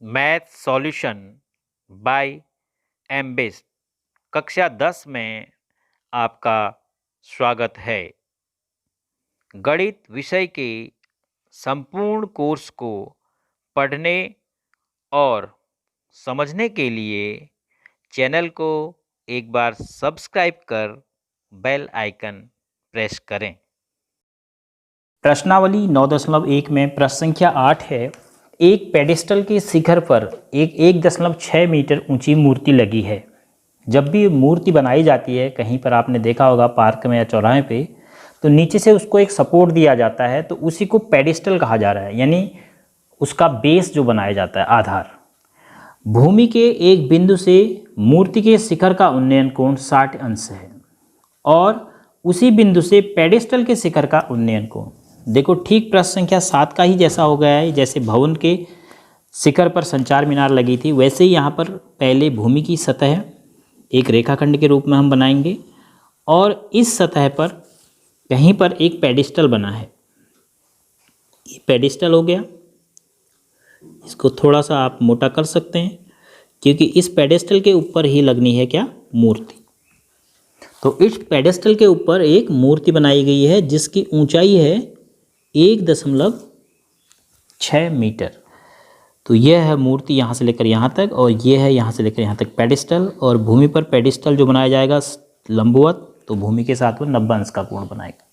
Math solution bye एमबेस्ट कक्षा 10 में आपका स्वागत है। गणित विषय के संपूर्ण कोर्स को पढ़ने और समझने के लिए चैनल को एक बार सब्सक्राइब कर बेल आइकन प्रेस करें। प्रश्नावली 9.1 में प्रश्न संख्या 8 है। एक पेडिस्टल के शिखर पर एक 1.6 मीटर ऊंची मूर्ति लगी है। जब भी मूर्ति बनाई जाती है, कहीं पर आपने देखा होगा पार्क में या चौराहे पे, तो नीचे से उसको एक सपोर्ट दिया जाता है, तो उसी को पेडिस्टल कहा जा रहा है, यानी उसका बेस जो बनाया जाता है, आधार। भूमि के एक बिंदु से मूर्ति के शिखर का उन्नयन कोण 60 अंश है और उसी बिंदु से पेडिस्टल के शिखर का उन्नयन कोण, देखो ठीक प्रश्न संख्या 7 का ही जैसा हो गया है। जैसे भवन के शिखर पर संचार मीनार लगी थी, वैसे ही यहाँ पर पहले भूमि की सतह एक रेखाखंड के रूप में हम बनाएंगे और इस सतह पर कहीं पर एक पेडिस्टल बना है। ये पेडिस्टल हो गया। इसको थोड़ा सा आप मोटा कर सकते हैं क्योंकि इस पेडिस्टल के ऊपर ही लगनी है क्या, मूर्ति। तो इस पेडिस्टल के ऊपर एक मूर्ति बनाई गई है जिसकी ऊंचाई है 1.6 मीटर। तो यह है मूर्ति यहाँ से लेकर यहाँ तक, और यह है यहाँ से लेकर यहाँ तक पेडिस्टल। और भूमि पर पेडिस्टल जो बनाया जाएगा लंबवत, तो भूमि के साथ वो 90 अंश का कोण बनाएगा।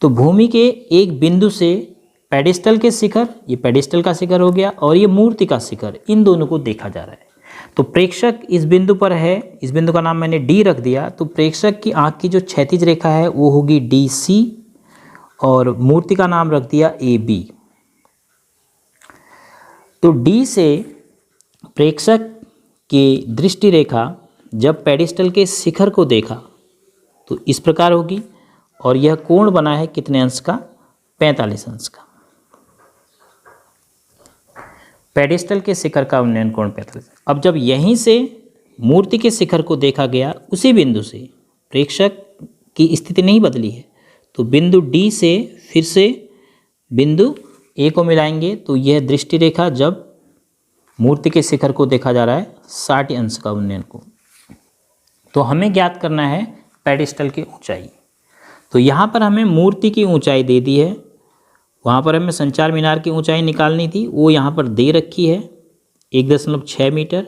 तो भूमि के एक बिंदु से पेडिस्टल के शिखर, ये पेडिस्टल का शिखर हो गया, और ये मूर्ति का शिखर, इन दोनों को देखा जा रहा है। तो प्रेक्षक इस बिंदु पर है, इस बिंदु का नाम मैंने डी रख दिया। तो प्रेक्षक की आँख की जो क्षैतिज रेखा है वो होगी DC, और मूर्ति का नाम रख दिया AB। तो D से प्रेक्षक की दृष्टि रेखा जब पेडिस्टल के शिखर को देखा तो इस प्रकार होगी, और यह कोण बना है कितने अंश का, 45 अंश का। पेडिस्टल के शिखर का उन्नयन कोण 45। अब जब यहीं से मूर्ति के शिखर को देखा गया, उसी बिंदु से प्रेक्षक की स्थिति नहीं बदली है, तो बिंदु D से फिर से बिंदु A को मिलाएंगे, तो यह दृष्टि रेखा जब मूर्ति के शिखर को देखा जा रहा है 60 अंश का उन्नयन कोण। तो हमें ज्ञात करना है पेडिस्टल की ऊंचाई। तो यहाँ पर हमें मूर्ति की ऊंचाई दे दी है, वहाँ पर हमें संचार मीनार की ऊंचाई निकालनी थी, वो यहाँ पर दे रखी है 1.6 मीटर।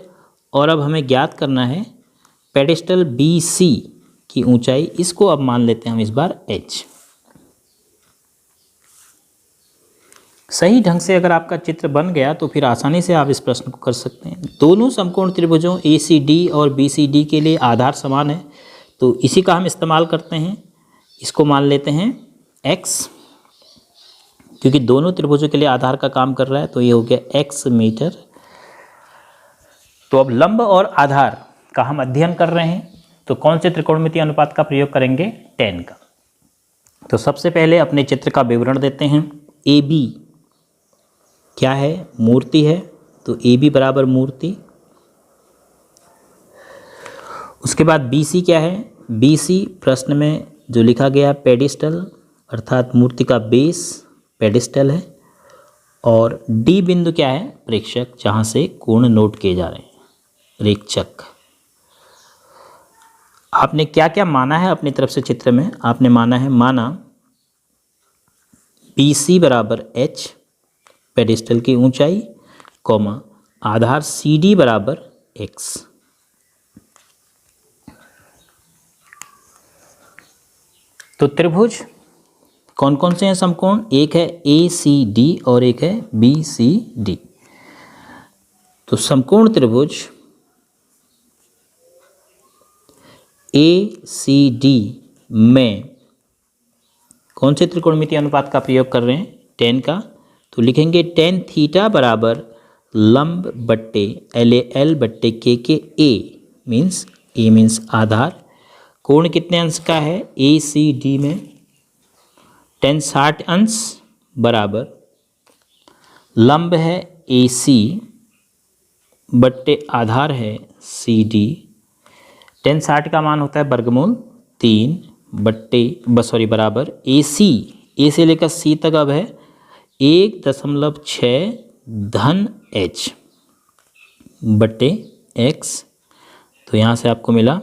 और अब हमें ज्ञात करना है पेडिस्टल BC की ऊंचाई। इसको अब मान लेते हैं हम इस बार H। सही ढंग से अगर आपका चित्र बन गया तो फिर आसानी से आप इस प्रश्न को कर सकते हैं। दोनों समकोण त्रिभुजों ACD और BCD के लिए आधार समान है, तो इसी का हम इस्तेमाल करते हैं। इसको मान लेते हैं X, क्योंकि दोनों त्रिभुजों के लिए आधार का काम कर रहा है, तो ये हो गया X मीटर। तो अब लंब और आधार का हम अध्ययन कर रहे हैं, तो कौन से त्रिकोणमितीय अनुपात का प्रयोग करेंगे, tan का। तो सबसे पहले अपने चित्र का विवरण देते हैं। AB क्या है, मूर्ति है, तो AB बराबर मूर्ति। उसके बाद BC क्या है, BC प्रश्न में जो लिखा गया पेडिस्टल, अर्थात मूर्ति का बेस पेडिस्टल है। और D बिंदु क्या है, प्रेक्षक, जहाँ से कोण नोट किए जा रहे हैं, प्रेक्षक। आपने क्या क्या माना है अपनी तरफ से चित्र में, आपने माना BC बराबर H पेडिस्टल की ऊंचाई, कॉमा आधार CD बराबर X। तो त्रिभुज कौन कौन से हैं समकोण, एक है ACD और एक है BCD। तो समकोण त्रिभुज ACD में कौन से त्रिकोणमितीय अनुपात का प्रयोग कर रहे हैं, tan का। तो लिखेंगे tan थीटा बराबर लंब बट्टे LAL बट्टे KKA, मीन्स A मीन्स आधार। कोण कितने अंश का है, ACD में tan 60 अंश बराबर लंब है AC बट्टे आधार है CD। tan 60 का मान होता है वर्गमूल 3 बट्टे बराबर AC, A से लेकर C तक अब है 1.6 धन H। बटे x। तो यहाँ से आपको मिला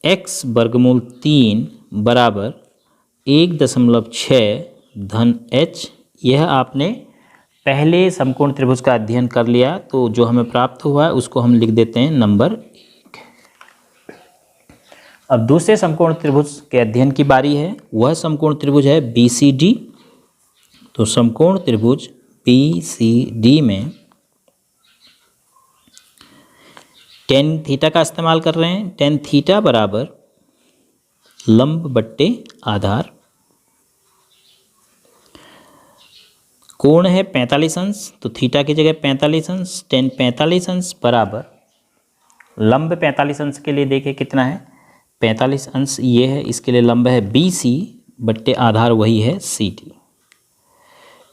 x वर्गमूल 3 बराबर 1.6 धन h। यह आपने पहले समकोण त्रिभुज का अध्ययन कर लिया, तो जो हमें प्राप्त हुआ है उसको हम लिख देते हैं नंबर 1। अब दूसरे समकोण त्रिभुज के अध्ययन की बारी है। वह समकोण त्रिभुज है BCD। तो समकोण त्रिभुज BCD में tan थीटा का इस्तेमाल कर रहे हैं। tan थीटा बराबर लंब बट्टे आधार। कोण है 45 अंश, तो थीटा की जगह 45 अंश। tan 45 अंश बराबर लंब 45 अंश के लिए देखें कितना है, 45 अंश ये है, इसके लिए लंब है BC बट्टे आधार वही है CD।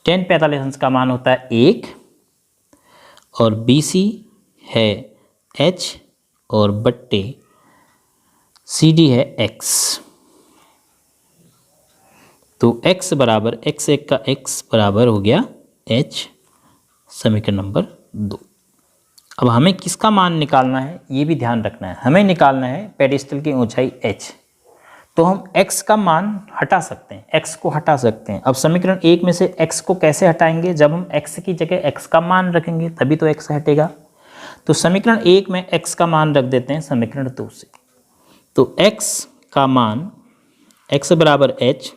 tan 45 अंश का मान होता है 1 और BC है H और बट्टे CD है X। तो x बराबर x1 का x बराबर हो गया h, समीकरण नंबर 2। अब हमें किसका मान निकालना है ये भी ध्यान रखना है। हमें निकालना है पेडिस्टल की ऊंचाई h। तो हम x का मान हटा सकते हैं, x को हटा सकते हैं। अब समीकरण 1 में से x को कैसे हटाएंगे, जब हम x की जगह x का मान रखेंगे तभी तो x हटेगा। तो समीकरण 1 में x का मान रख देते हैं समीकरण 2 से। तो x का मान x बराबर h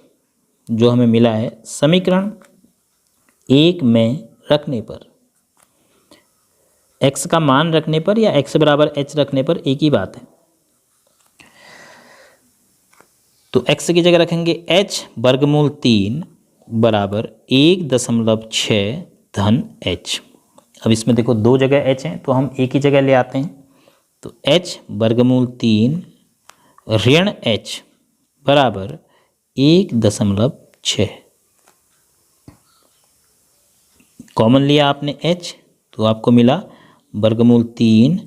जो हमें मिला है समीकरण 1 में रखने पर, x का मान रखने पर या x बराबर h रखने पर एक ही बात है। तो x की जगह रखेंगे h वर्गमूल 3 बराबर 1.6 धन h। अब इसमें देखो दो जगह h हैं तो हम एक ही जगह ले आते हैं। तो h वर्गमूल 3 ऋण h बराबर 1.6। कॉमन लिया आपने h तो आपको मिला वर्गमूल 3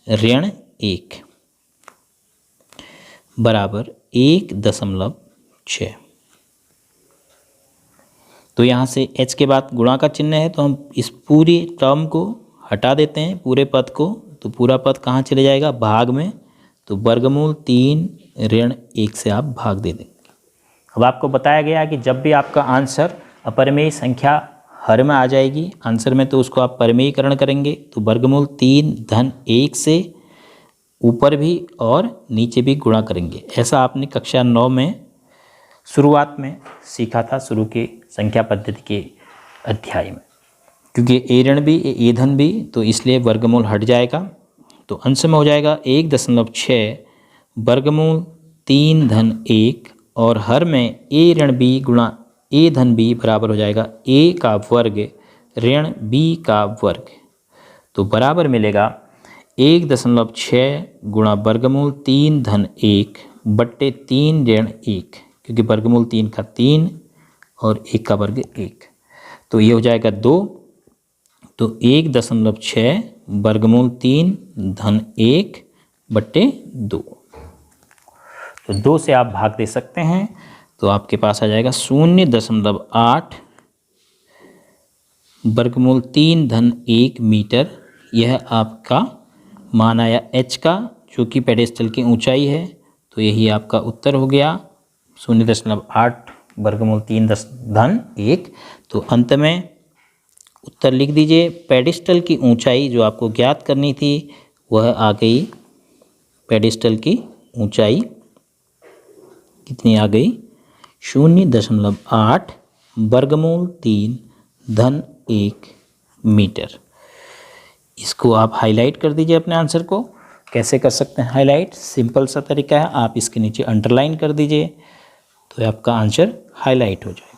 ऋण 1 बराबर 1.6। तो यहाँ से h के बाद गुणा का चिन्ह है, तो हम इस पूरी टर्म को हटा देते हैं, पूरे पद को। तो पूरा पद कहाँ चले जाएगा, भाग में। तो वर्गमूल 3 ऋण 1 से आप भाग दे देंगे। अब आपको बताया गया कि जब भी आपका आंसर अपरिमेय संख्या हर में आ जाएगी आंसर में, तो उसको आप परिमेयीकरण करेंगे। तो वर्गमूल 3 धन 1 से ऊपर भी और नीचे भी गुणा करेंगे। ऐसा आपने कक्षा 9 में शुरुआत में सीखा था, शुरू के संख्या पद्धति के अध्याय में। क्योंकि ए ऋण भी ए धन भी, तो इसलिए वर्गमूल हट जाएगा। तो अंश में हो जाएगा 1.6 वर्गमूल 3 धन 1 और हर में ए ऋण बी गुणा ए धन बी बराबर हो जाएगा ए का वर्ग ऋण बी का वर्ग। तो बराबर मिलेगा 1.6 गुणा वर्गमूल 3 धन 1 बट्टे 3 ऋण 1, क्योंकि वर्गमूल 3 का 3 और 1 का वर्ग 1। तो ये हो जाएगा 2। तो 1.6 वर्गमूल 3 धन 1 बट्टे 2। तो 2 से आप भाग दे सकते हैं, तो आपके पास आ जाएगा 0.8 वर्गमूल 3 धन 1 मीटर। यह आपका मान आया h का, जो कि पेडेस्टल की ऊंचाई है। तो यही आपका उत्तर हो गया 0.8 वर्गमूल 3 धन 1। तो अंत में उत्तर लिख दीजिए। पेडेस्टल की ऊंचाई जो आपको ज्ञात करनी थी वह आ गई, पेडेस्टल की ऊंचाई कितनी आ गई, 0.8 वर्गमूल 3 धन 1 मीटर। इसको आप हाईलाइट कर दीजिए अपने आंसर को। कैसे कर सकते हैं हाईलाइट, सिंपल सा तरीका है, आप इसके नीचे अंडरलाइन कर दीजिए तो आपका आंसर हाईलाइट हो जाए।